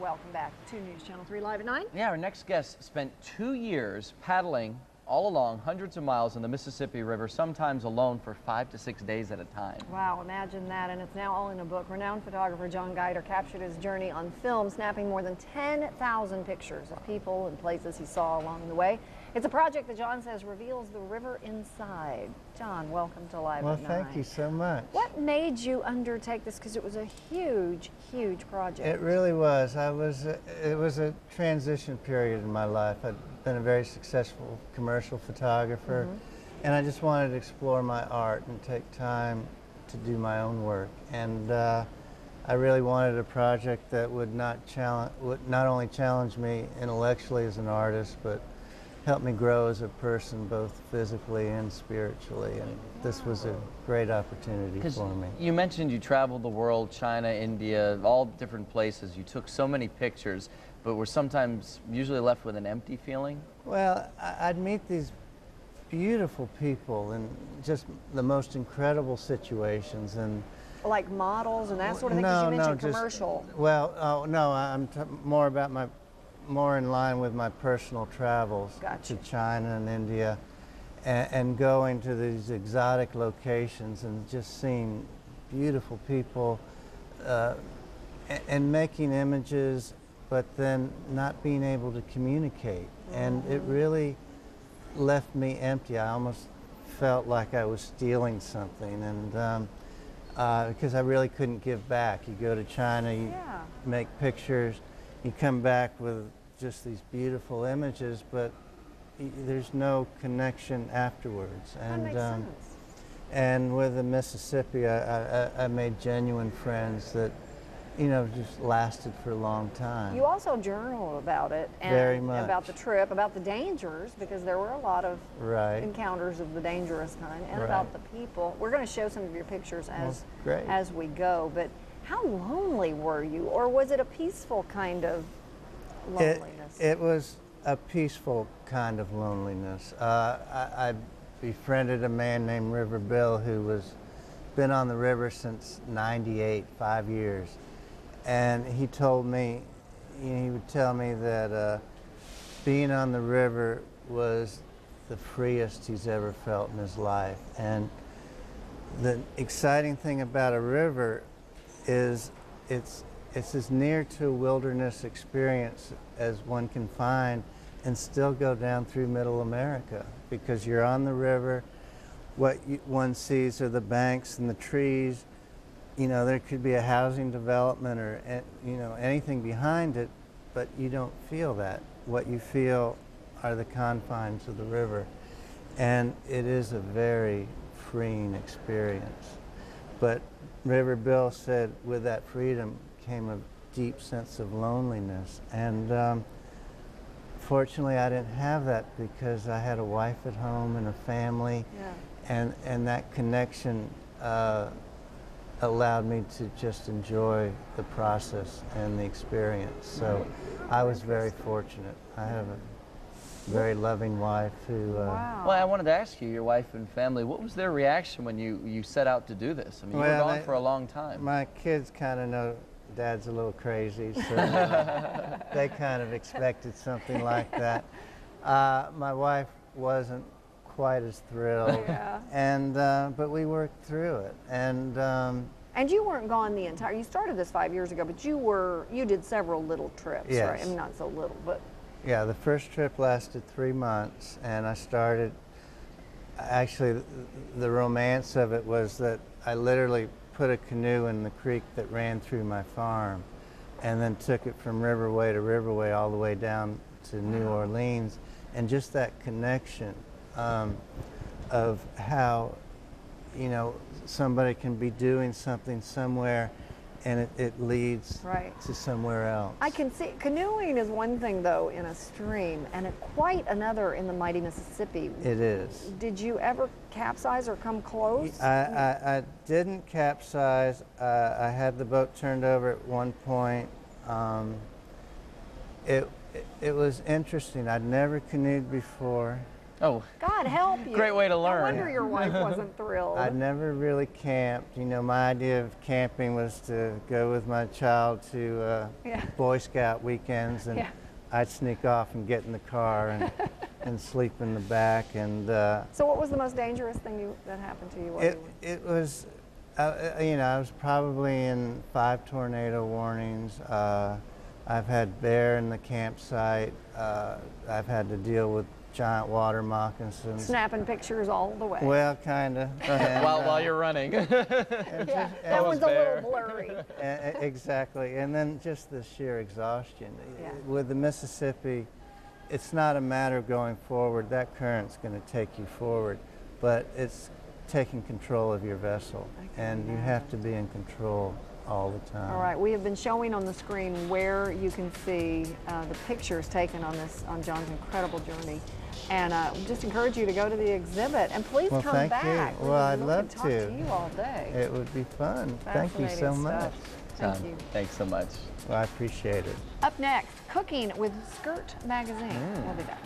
welcome back to News Channel 3 Live at 9. Yeah, our next guest spent 2 years paddling all along hundreds of miles in the Mississippi River, sometimes alone for 5 to 6 days at a time. Wow, imagine that, and it's now all in a book. Renowned photographer John Guider captured his journey on film, snapping more than 10,000 pictures of people and places he saw along the way. It's a project that John says reveals the river inside. John, welcome to Live at 9. Well, thank you so much. What made you undertake this? Because it was a huge, huge project. It really was. It was a transition period in my life. I'd been a very successful commercial photographer, and I just wanted to explore my art and take time to do my own work. And I really wanted a project that would not only challenge me intellectually as an artist, but help me grow as a person, both physically and spiritually. And this was a great opportunity for me. You mentioned you traveled the world, China, India, all different places. You took so many pictures, but were sometimes usually left with an empty feeling? Well, I'd meet these beautiful people in just the most incredible situations. And like models and that sort of thing, because you mentioned commercial. Well, no, I'm more about more in line with my personal travels to China and India, and going to these exotic locations and just seeing beautiful people and making images, but then not being able to communicate. And it really left me empty. I almost felt like I was stealing something, and because I really couldn't give back. You go to China, you make pictures, you come back with just these beautiful images, but there's no connection afterwards. That makes sense. And with the Mississippi, I made genuine friends that, you know, just lasted for a long time. You also journal about it, and very much. About the trip, about the dangers, because there were a lot of encounters of the dangerous kind, and about the people. We're going to show some of your pictures as we go, but how lonely were you, or was it a peaceful kind of loneliness? It was a peaceful kind of loneliness. I befriended a man named River Bill who was been on the river since '98, 5 years. And he told me, he would tell me that being on the river was the freest he's ever felt in his life. And the exciting thing about a river is it's as near to a wilderness experience as one can find, and still go down through Middle America, because you're on the river. What one sees are the banks and the trees. You know, there could be a housing development or, you know, anything behind it, but you don't feel that. What you feel are the confines of the river. And it is a very freeing experience. But River Bill said with that freedom came a deep sense of loneliness. And fortunately, I didn't have that, because I had a wife at home and a family. And that connection allowed me to just enjoy the process and the experience. So I was very fortunate. I have a very loving wife who... Well, I wanted to ask you, your wife and family, what was their reaction when you set out to do this? I mean, you were gone for a long time. My kids kind of know Dad's a little crazy, so they kind of expected something like that. My wife wasn't quite as thrilled, and but we worked through it. And you weren't gone the entire. You started this 5 years ago, but you did several little trips, right? I mean, not so little, but yeah. The first trip lasted 3 months, and I started. Actually, the romance of it was that I literally put a canoe in the creek that ran through my farm, and then took it from riverway to riverway all the way down to New Orleans, and just that connection of how, you know, somebody can be doing something somewhere and it leads to somewhere else. I can see canoeing is one thing, though, in a stream, and quite another in the mighty Mississippi. It is. Did you ever capsize or come close? I didn't capsize. I had the boat turned over at one point. It was interesting. I'd never canoed before, Oh. God help you. Great way to learn. No wonder your wife wasn't thrilled. I never really camped. You know, my idea of camping was to go with my child to Boy Scout weekends, and I'd sneak off and get in the car and sleep in the back. And so what was the most dangerous thing that happened to you? It was, you know, I was probably in 5 tornado warnings. I've had bear in the campsite. I've had to deal with giant water moccasins. Snapping pictures all the way. Well, kind of. While you're running. That one's a little blurry. Exactly. And then just the sheer exhaustion. With the Mississippi, it's not a matter of going forward. That current's going to take you forward, but it's taking control of your vessel. And you have to be in control all the time. All right, we have been showing on the screen where you can see the pictures taken on John's incredible journey. And just encourage you to go to the exhibit, and please come back. Thank you. Well, I'd love to. Talk to you all day. It would be fun. Thank you so much. Thank you. Thanks so much. Well, I appreciate it. Up next, Cooking with Skirt Magazine. We'll be back.